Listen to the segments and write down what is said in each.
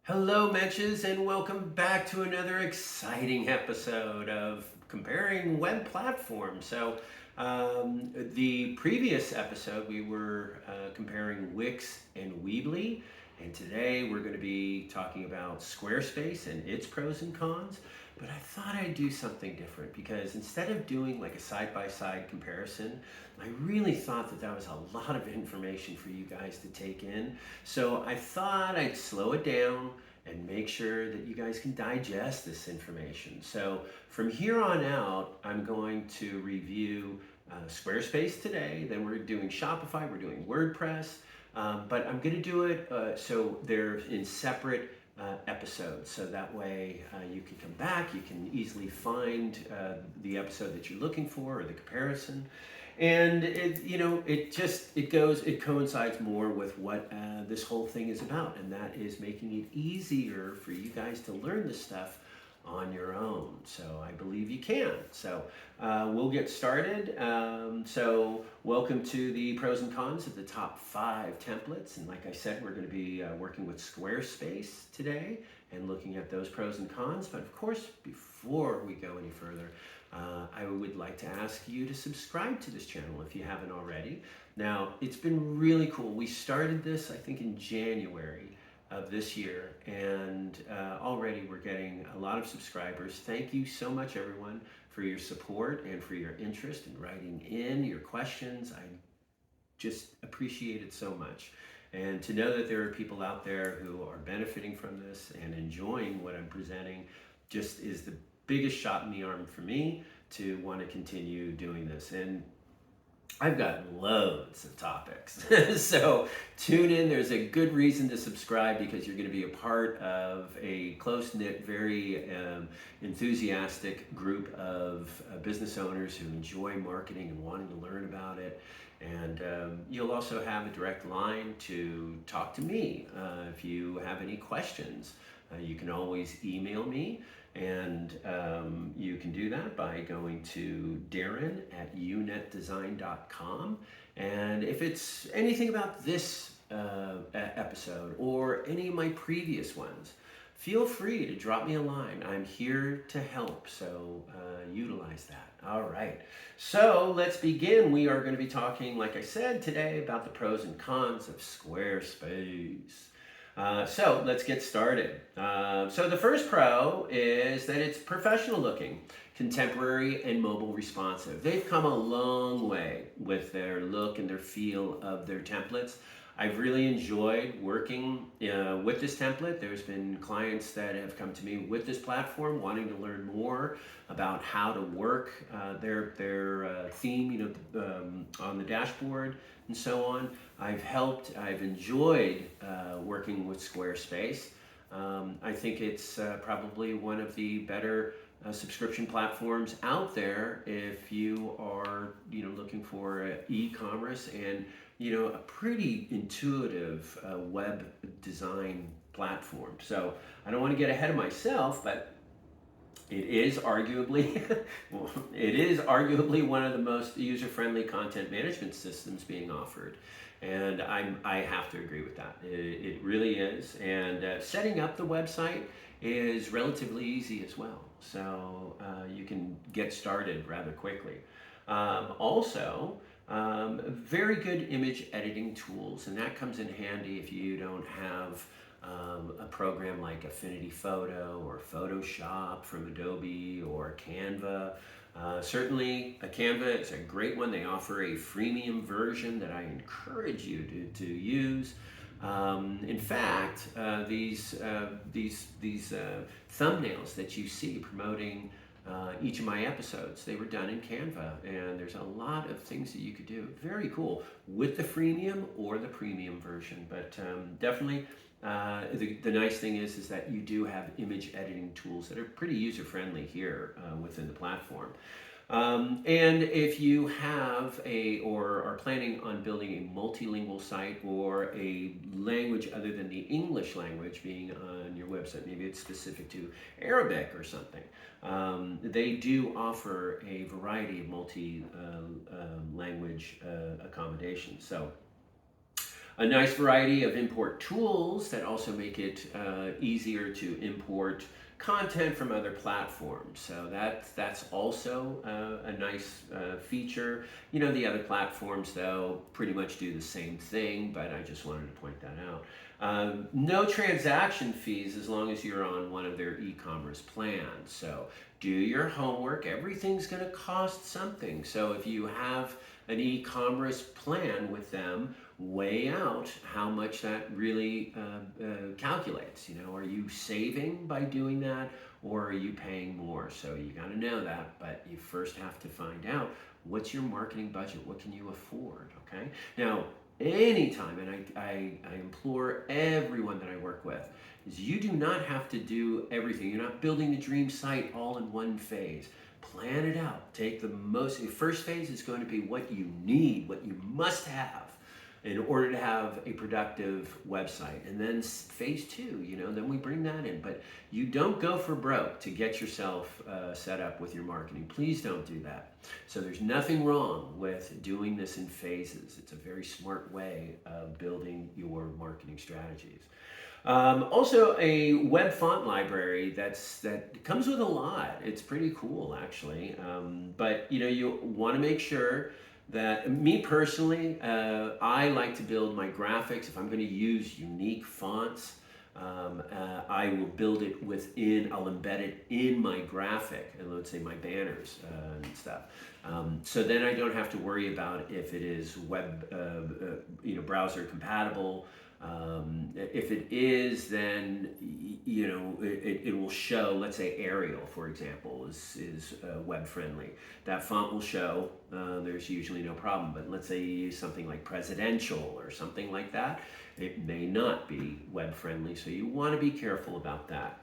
Hello, Menches, and welcome back to another exciting episode of Comparing Web Platforms. The previous episode we were comparing Wix and Weebly, and today we're going to be talking about Squarespace and its pros and cons. But I thought I'd do something different because instead of doing like a side-by-side comparison, I really thought that was a lot of information for you guys to take in. So I thought I'd slow it down and make sure that you guys can digest this information. So from here on out, I'm going to review Squarespace today, then we're doing Shopify, we're doing WordPress, but I'm going to do it so they're in separate episodes, so that way you can come back, you can easily find the episode that you're looking for or the comparison, and it coincides more with what this whole thing is about, and that is making it easier for you guys to learn this stuff on your own. So I believe you can. So we'll get started. So welcome to the pros and cons of the top 5 templates. And like I said, we're going to be working with Squarespace today and looking at those pros and cons. But of course, before we go any further, I would like to ask you to subscribe to this channel if you haven't already. Now, it's been really cool. We started this, I think, in January of this year, and already we're getting a lot of subscribers. Thank you so much, everyone, for your support and for your interest in writing in your questions. I just appreciate it so much. And to know that there are people out there who are benefiting from this and enjoying what I'm presenting just is the biggest shot in the arm for me to want to continue doing this. And I've got loads of topics. So tune in. There's a good reason to subscribe because you're going to be a part of a close-knit, very enthusiastic group of business owners who enjoy marketing and wanting to learn about it. And you'll also have a direct line to talk to me. If you have any questions, you can always email me. And you can do that by going to darren@unetdesign.com. And if it's anything about this episode or any of my previous ones, feel free to drop me a line. I'm here to help, so utilize that. All right, so let's begin. We are going to be talking, like I said, today about the pros and cons of Squarespace. So let's get started. So the first pro is that it's professional looking, contemporary, and mobile responsive. They've come a long way with their look and their feel of their templates. I've really enjoyed working with this template. There's been clients that have come to me with this platform wanting to learn more about how to work their theme, on the dashboard and so on. I've enjoyed working with Squarespace. I think it's probably one of the better subscription platforms out there if you are, looking for e-commerce and, a pretty intuitive web design platform. So I don't want to get ahead of myself, but it is arguably one of the most user-friendly content management systems being offered, and I have to agree with that. It really is, and setting up the website is relatively easy as well. So you can get started rather quickly. Very good image editing tools, and that comes in handy if you don't have a program like Affinity Photo or Photoshop from Adobe or Canva. Certainly, Canva is a great one. They offer a freemium version that I encourage you to use. In fact, these thumbnails that you see promoting each of my episodes, they were done in Canva, and there's a lot of things that you could do. Very cool with the freemium or the premium version, but definitely the nice thing is that you do have image editing tools that are pretty user-friendly here within the platform. And if you have or are planning on building a multilingual site or a language other than the English language being on your website, maybe it's specific to Arabic or something, they do offer a variety of multi-language accommodations. So A nice variety of import tools that also make it easier to import content from other platforms. So that's also a nice feature. You know, the other platforms though pretty much do the same thing, but I just wanted to point that out. No transaction fees as long as you're on one of their e-commerce plans. So do your homework. Everything's going to cost something. So if you have an e-commerce plan with them, weigh out how much that really calculates. You know, are you saving by doing that, or are you paying more? So you got to know that, but you first have to find out what's your marketing budget. What can you afford? Okay. Now, anytime, and I implore everyone that I work with, is you do not have to do everything. You're not building the dream site all in one phase. Plan it out. Take the first phase is going to be what you need, what you must have in order to have a productive website. And then phase two, you know, then we bring that in. But you don't go for broke to get yourself set up with your marketing. Please don't do that. So there's nothing wrong with doing this in phases. It's a very smart way of building your marketing strategies. Also, a web font library that comes with a lot. It's pretty cool, actually. But you know, you want to make sure that, me personally, I like to build my graphics. If I'm going to use unique fonts, I will build it within. I'll embed it in my graphic, and let's say my banners and stuff. So then I don't have to worry about if it is web, browser compatible. If it is, then you know it will show. Let's say Arial, for example, is web friendly. That font will show. There's usually no problem. But let's say you use something like Presidential or something like that. It may not be web friendly, so you want to be careful about that.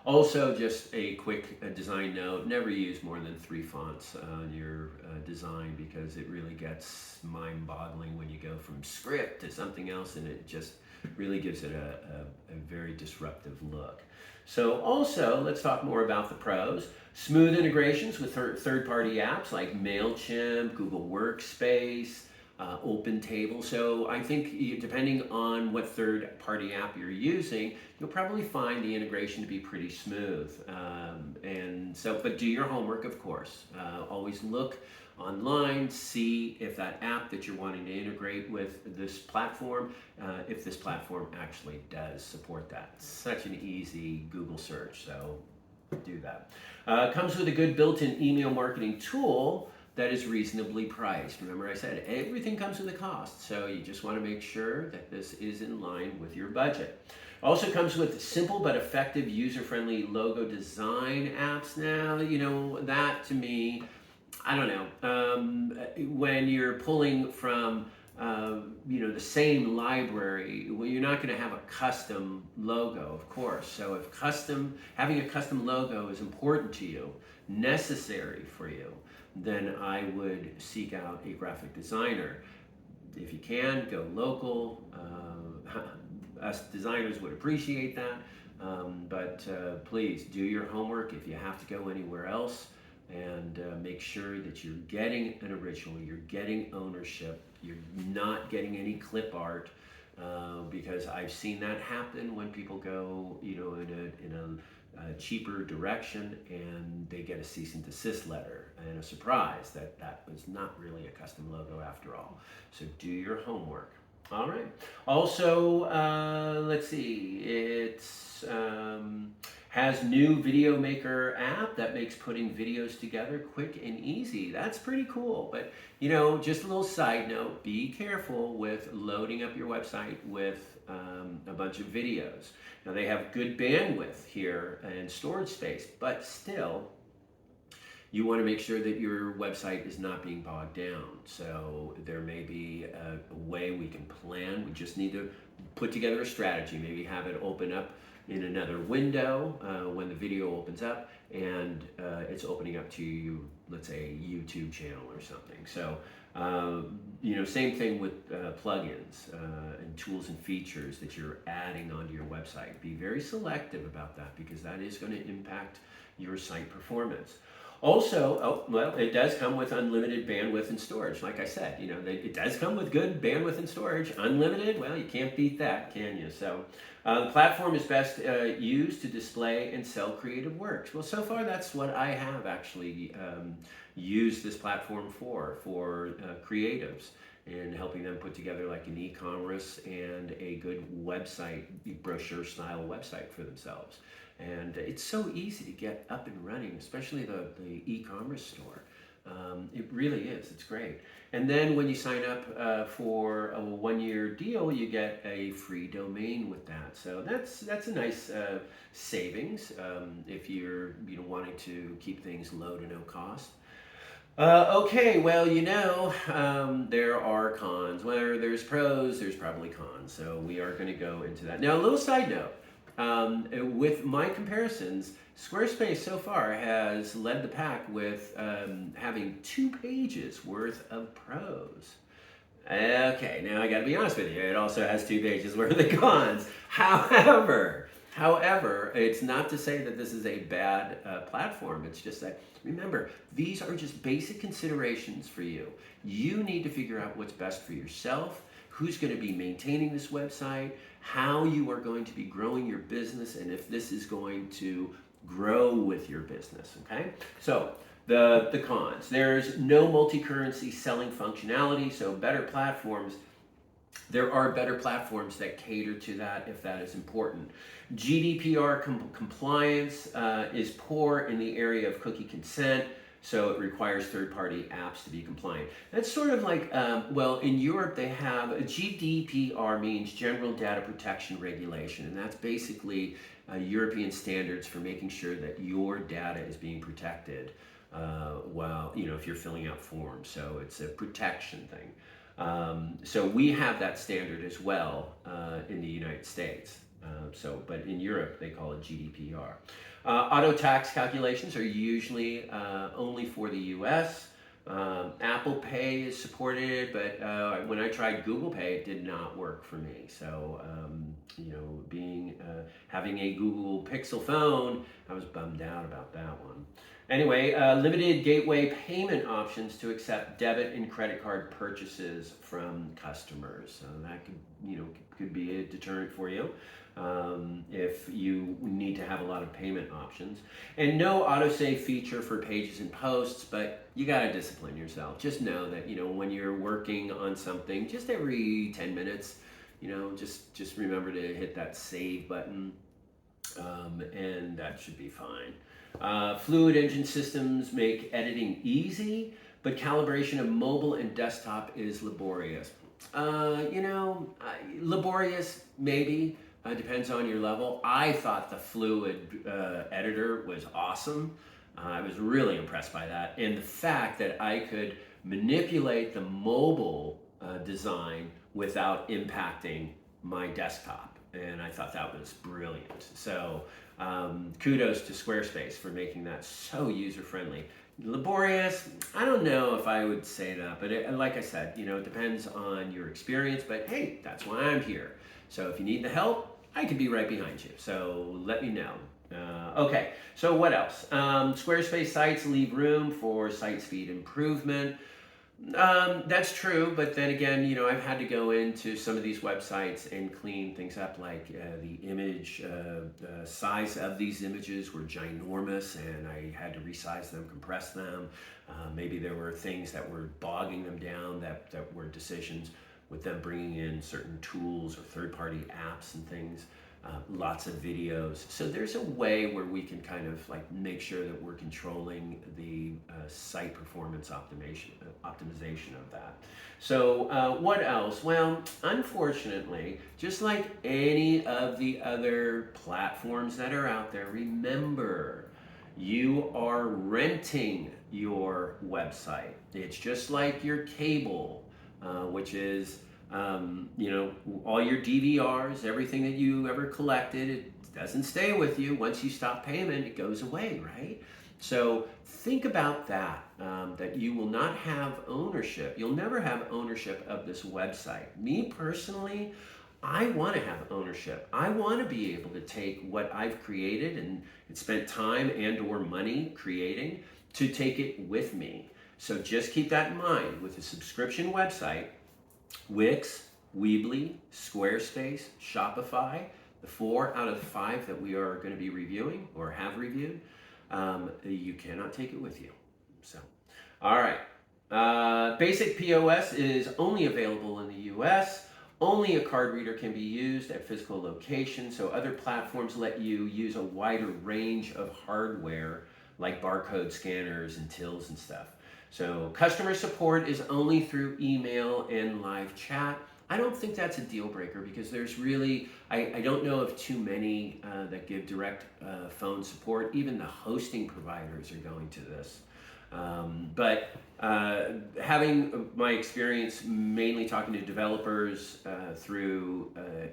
Also, just a quick design note, never use more than 3 fonts on your design, because it really gets mind-boggling when you go from script to something else, and it just really gives it a very disruptive look. So also, let's talk more about the pros. Smooth integrations with third-party apps like MailChimp, Google Workspace, OpenTable. So I think depending on what third-party app you're using, you'll probably find the integration to be pretty smooth. But do your homework, of course. Always look online, see if that app that you're wanting to integrate with this platform, if this platform actually does support that. It's such an easy Google search, so do that. Comes with a good built-in email marketing tool that is reasonably priced. Remember, I said everything comes with a cost, so you just want to make sure that this is in line with your budget. Also comes with simple but effective user-friendly logo design apps. Now, you know, that to me, I don't know, when you're pulling from the same library, well, you're not going to have a custom logo, of course. So if having a custom logo is important to you, necessary for you, then I would seek out a graphic designer. If you can, go local. Us designers would appreciate that. But please do your homework if you have to go anywhere else, and make sure that you're getting an original, you're getting ownership, you're not getting any clip art, because I've seen that happen when people go, in a cheaper direction, and they get a cease and desist letter and a surprise that was not really a custom logo after all. So do your homework. All right. Also, let's see. It's has new video maker app that makes putting videos together quick and easy. That's pretty cool. But just a little side note: be careful with loading up your website with a bunch of videos. Now they have good bandwidth here and storage space, but still, you want to make sure that your website is not being bogged down. So there may be a way we can plan. We just need to put together a strategy. Maybe have it open up in another window when the video opens up, and it's opening up to you, let's say, a YouTube channel or something. So, same thing with plugins and tools and features that you're adding onto your website. Be very selective about that, because that is going to impact your site performance. Also, well, it does come with unlimited bandwidth and storage. Like I said, it does come with good bandwidth and storage. Unlimited, well, you can't beat that, can you? So the platform is best used to display and sell creative works. Well, so far that's what I have actually used this platform for creatives, and helping them put together like an e-commerce and a good website, brochure style website for themselves. And it's so easy to get up and running, especially the e-commerce store. It really is. It's great. And then when you sign up for a 1-year deal, you get a free domain with that. So that's a nice savings if you're wanting to keep things low to no cost. Okay, well, there are cons. Where there's pros, there's probably cons. So we are going to go into that. Now, a little side note. With my comparisons, Squarespace so far has led the pack with having 2 pages worth of pros. Okay, now I got to be honest with you. It also has 2 pages worth of cons. However, it's not to say that this is a bad platform. It's just that, remember, these are just basic considerations for you. You need to figure out what's best for yourself, who's going to be maintaining this website, how you are going to be growing your business, and if this is going to grow with your business, okay? So the cons. There's no multi-currency selling functionality, so there are better platforms that cater to that if that is important. GDPR compliance is poor in the area of cookie consent, so it requires third-party apps to be compliant. That's sort of like, in Europe they have GDPR, means General Data Protection Regulation, and that's basically European standards for making sure that your data is being protected if you're filling out forms. So it's a protection thing. So we have that standard as well in the United States. But in Europe they call it GDPR. Auto tax calculations are usually only for the US. Apple Pay is supported, but when I tried Google Pay, it did not work for me. So, having a Google Pixel phone, I was bummed out about that one. Anyway, limited gateway payment options to accept debit and credit card purchases from customers. So that could be a deterrent for you. If you need to have a lot of payment options. And no autosave feature for pages and posts, but you got to discipline yourself. Just know that, when you're working on something, just every 10 minutes, just remember to hit that save button, and that should be fine. Fluid engine systems make editing easy, but calibration of mobile and desktop is laborious. Laborious, maybe. Depends on your level. I thought the Fluid editor was awesome. I was really impressed by that. And the fact that I could manipulate the mobile design without impacting my desktop. And I thought that was brilliant. So kudos to Squarespace for making that so user-friendly. Laborious, I don't know if I would say that, but like I said, it depends on your experience, but hey, that's why I'm here. So if you need the help, I could be right behind you, so let me know. Okay, so what else? Squarespace sites leave room for site speed improvement. That's true, but then again, I've had to go into some of these websites and clean things up, like the image, the size of these images were ginormous, and I had to resize them, compress them. Maybe there were things that were bogging them down that were decisions with them bringing in certain tools or third-party apps and things, lots of videos. So there's a way where we can kind of like make sure that we're controlling the site performance optimization of that. So what else? Well, unfortunately, just like any of the other platforms that are out there, remember, you are renting your website. It's just like your cable, which is, all your DVRs, everything that you ever collected, it doesn't stay with you. Once you stop payment, it goes away, right? So think about that, that you will not have ownership. You'll never have ownership of this website. Me personally, I want to have ownership. I want to be able to take what I've created and spent time and or money creating to take it with me. So just keep that in mind. With a subscription website, Wix, Weebly, Squarespace, Shopify, the 4 out of 5 that we are going to be reviewing or have reviewed, you cannot take it with you. So, all right. Basic POS is only available in the US. Only a card reader can be used at physical locations, so other platforms let you use a wider range of hardware like barcode scanners and tills and stuff. So customer support is only through email and live chat. I don't think that's a deal breaker because there's really, I don't know of too many that give direct phone support. Even the hosting providers are going to this. But having my experience mainly talking to developers through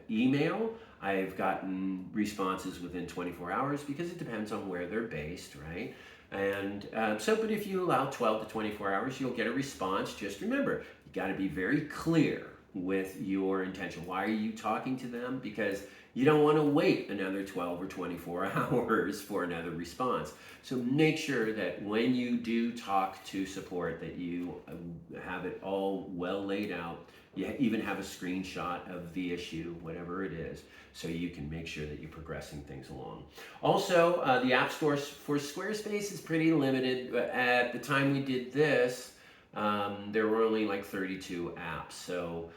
email, I've gotten responses within 24 hours because it depends on where they're based, right? And but if you allow 12 to 24 hours, you'll get a response. Just remember, you got to be very clear with your intention. Why are you talking to them? Because you don't want to wait another 12 or 24 hours for another response. So make sure that when you do talk to support that you have it all well laid out. You even have a screenshot of the issue, whatever it is, so you can make sure that you're progressing things along. Also, the App Store for Squarespace is pretty limited. At the time we did this, there were only like 32 apps. So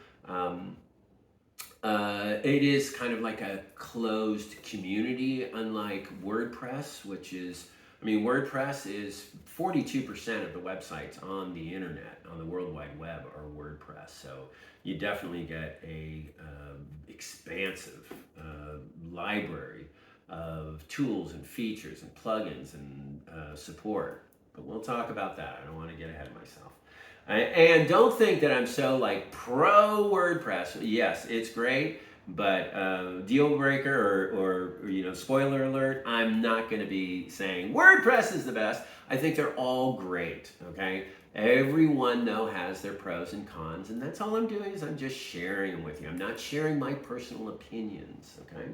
it is kind of like a closed community, unlike WordPress, which is, WordPress is 42% of the websites on the internet, on the World Wide Web, are WordPress. So you definitely get a expansive library of tools and features and plugins and support. But we'll talk about that. I don't want to get ahead of myself. And don't think that I'm so like pro WordPress. Yes, it's great, but deal breaker or spoiler alert, I'm not going to be saying WordPress is the best. I think they're all great. Okay, everyone though has their pros and cons, and that's all I'm doing is I'm just sharing them with you. I'm not sharing my personal opinions. Okay.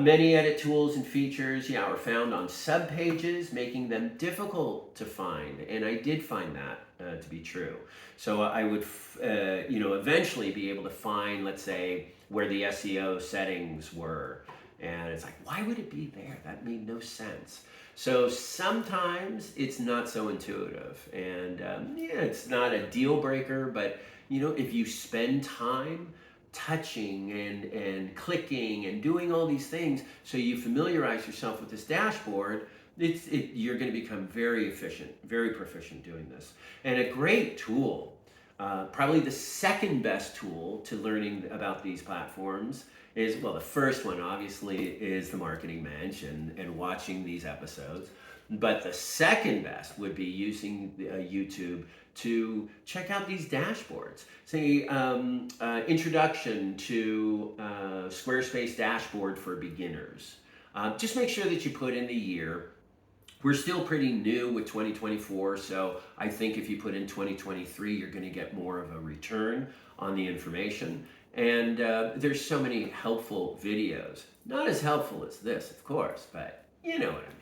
Many edit tools and features, are found on subpages, making them difficult to find, and I did find that to be true. So I would, eventually be able to find, let's say, where the SEO settings were, and it's like, why would it be there? That made no sense. So sometimes it's not so intuitive, and it's not a deal breaker, but if you spend time touching and clicking and doing all these things, so you familiarize yourself with this dashboard, you're going to become very efficient, very proficient doing this. And a great tool, probably the second best tool to learning about these platforms is, well, the first one obviously is the Marketing Mensch and watching these episodes. But the second best would be using YouTube to check out these dashboards. Say, introduction to Squarespace dashboard for beginners. Just make sure that you put in the year. We're still pretty new with 2024, so I think if you put in 2023, you're going to get more of a return on the information. And there's so many helpful videos. Not as helpful as this, of course, but you know what I mean.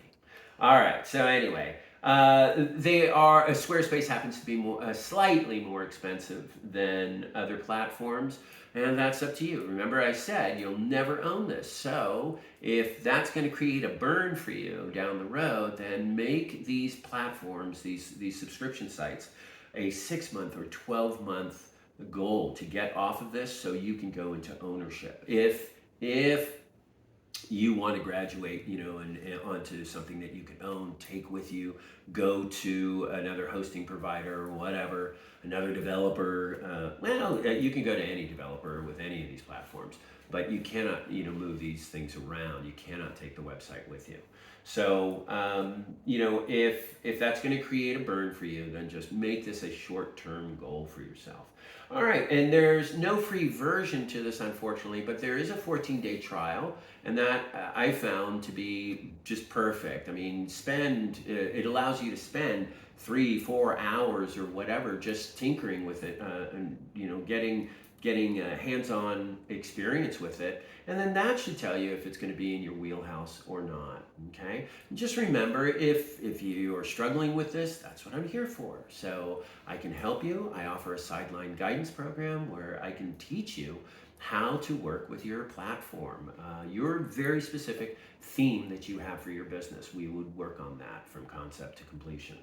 All right, so anyway, Squarespace happens to be slightly more expensive than other platforms, and that's up to you. Remember I said you'll never own this, so if that's going to create a burn for you down the road, then make these platforms, these subscription sites, a 6-month or 12-month goal to get off of this so you can go into ownership. If you want to graduate, and onto something that you can own, take with you, go to another hosting provider or whatever, another developer. You can go to any developer with any of these platforms, but you cannot, move these things around. You cannot take the website with you. So, if that's going to create a burn for you, then just make this a short-term goal for yourself. All right, and there's no free version to this, unfortunately, but there is a 14-day trial, and that I found to be just perfect. It allows you to spend 3-4 hours or whatever just tinkering with it, and getting getting hands-on experience with it, and then that should tell you if it's going to be in your wheelhouse or not. Okay, and just remember, if you are struggling with this, that's what I'm here for. So I can help you. I offer a sideline guidance program where I can teach you how to work with your platform, your very specific theme that you have for your business. We would work on that from concept to completion.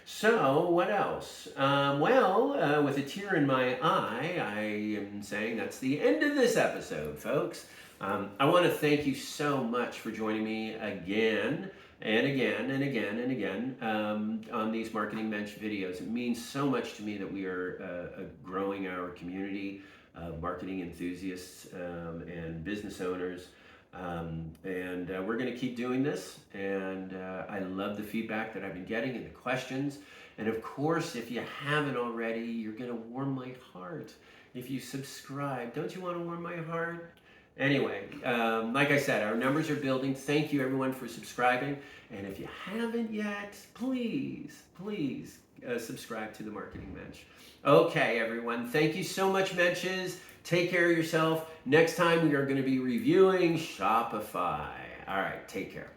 So what else? With a tear in my eye, I am saying that's the end of this episode, folks. I want to thank you so much for joining me again and again and again and again on these Marketing Mensch videos. It means so much to me that we are growing our community of marketing enthusiasts and business owners. We're going to keep doing this, and I love the feedback that I've been getting and the questions. And of course, if you haven't already, you're going to warm my heart if you subscribe. Don't you want to warm my heart? Anyway, like I said, our numbers are building. Thank you, everyone, for subscribing. And if you haven't yet, please subscribe to the Marketing Mensch. Okay, everyone. Thank you so much, Mensches. Take care of yourself. Next time, we are going to be reviewing Shopify. All right, take care.